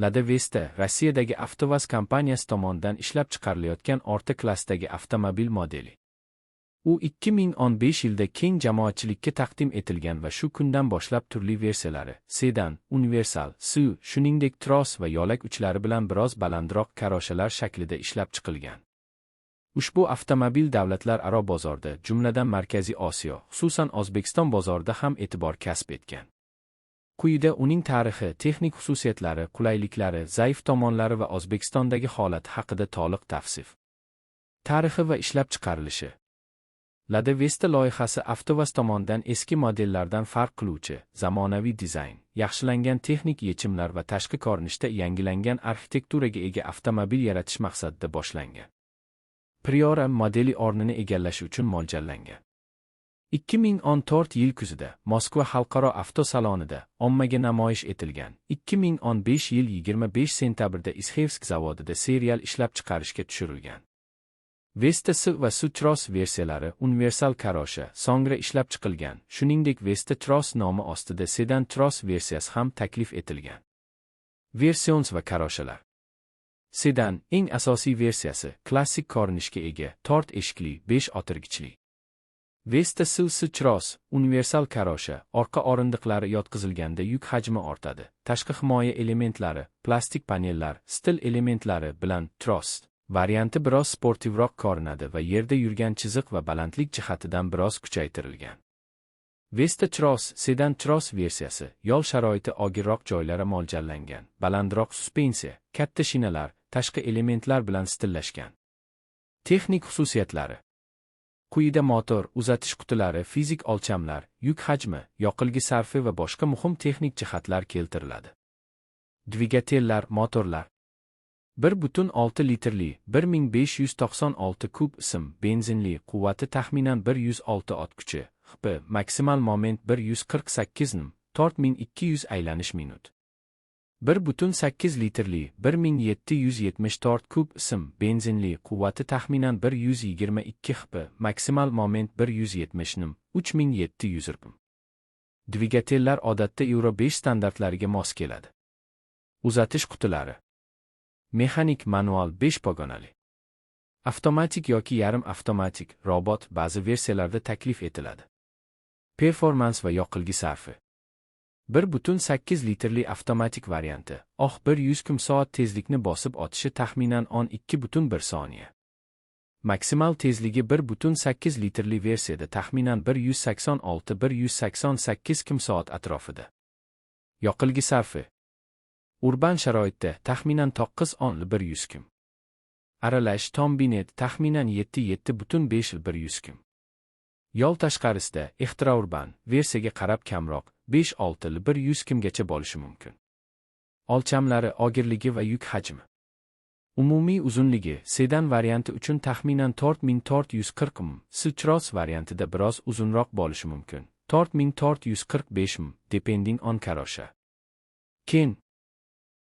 Lada Vesta Rossiyadagi Avtovaz kompaniyasi tomonidan ishlab chiqarilayotgan o'rta klassdagi avtomobil modeli. U 2015 yilda keng jamoatchilikka taqdim etilgan va shu kundan boshlab turli versiyalari, sedan, universal, SUV, shuningdek tros va yo'lak uchlari bilan biroz balandroq karoshalar shaklida ishlab chiqilgan. Ushbu avtomobil davlatlararo bozorda, jumladan Markaziy Osiyo, xususan O'zbekiston bozorida ham e'tibor kasb etgan. Quyida uning tarixi, texnik xususiyatlari, qulayliklari, zaif tomonlari va O'zbekistondagi holati haqida to'liq tavsif. Tarixi va ishlab chiqarilishi. Lada Vesta loyihasi Avtovaz tomonidan eski modellardan farq qiluvchi zamonaviy dizayn, yaxshilangan texnik yechimlar va tashqi ko'rinishda yangilangan arxitekturaga ega avtomobil yaratish maqsadida boshlangan. Priora modeli o'rnini egallashi uchun mo'ljallangan. 2014 yil kuzida Moskva xalqaro avtosalonida ommaga namoyish etilgan. 2015 yil 25 sentyabrda Izhevsk zavodida serial ishlab chiqarishga tushirilgan. Vesta S va Sutros versiyalari universal karosha, so'ngra ishlab chiqilgan. Shuningdek, Vesta Tros nomi ostida sedan Tros versiyasi ham taklif etilgan. Versions va karoshalar. Sedan eng asosiy versiyasi, klassik ko'rinishga ega, 4 eshikli, 5 o'tirgichli. Vesta S Tros universal karosha, orqa o'rindiqlari yotqizilganda yuk hajmi ortadi. Tashqi himoya elementlari, plastik panellar, stil elementlari bilan Tros varianti biroz sportivroq ko'rinadi va yerda yurgan chiziq va balandlik jihatidan biroz kuchaytirilgan. Vesta Tros sedan Tros versiyasi, yo'l sharoiti og'irroq joylari mo'ljallangan, balandroq suspensiya, katta shinalar, tashqi elementlar bilan stillashgan. Texnik xususiyatlari. Quyida motor, uzatish qutilari, fizik o'lchamlar, yuk hajmi, yoqilg'i sarfi va boshqa muhim texnik jihatlar keltiriladi. Dvigatellar, motorlar. 1,6 litrli 1596 kub sim benzinli, quvvati taxminan 106 ot kuchi, HP, maksimal moment 148 Nm, 4200 aylanish minut. 1,8 litrli 1774 kub sim benzinli, quvvati taxminan 122 HP, maksimal moment 170 Nm, 3700 Rpm. Dvigatellar odatda Euro 5 standartlariga mos keladi. Uzatish qutilari. Mexanik, manual 5 pogonali. Avtomatik yoki yarim avtomatik, robot ba'zi versiyalarda taklif etiladi. Performans va yoqilg'i sarfi. 1,8 litrli avtomatik varianti, 100 km/s tezlikni bosib o'tishi taxminan 12,1 soniya. Maksimal tezligi 1,8 litrli versiyada taxminan 186-188 km/s atrofida. Yoqilg'i sarfi. Urban sharoitda taxminan 9-100 km. Aralash tombinet taxminan 7-7,5-100 km. Yo'l tashqarisida extraurban versiyaga qarab kamroq 5-6-100 kmgacha bo'lishi mumkin. O'lchamlari, og'irligi va yuk hajmi. Umumiy uzunligi sedan varianti uchun taxminan 4440 mm, Tros variantida biroz uzunroq bo'lishi mumkin. 4445 mm, depending on karosha. Ken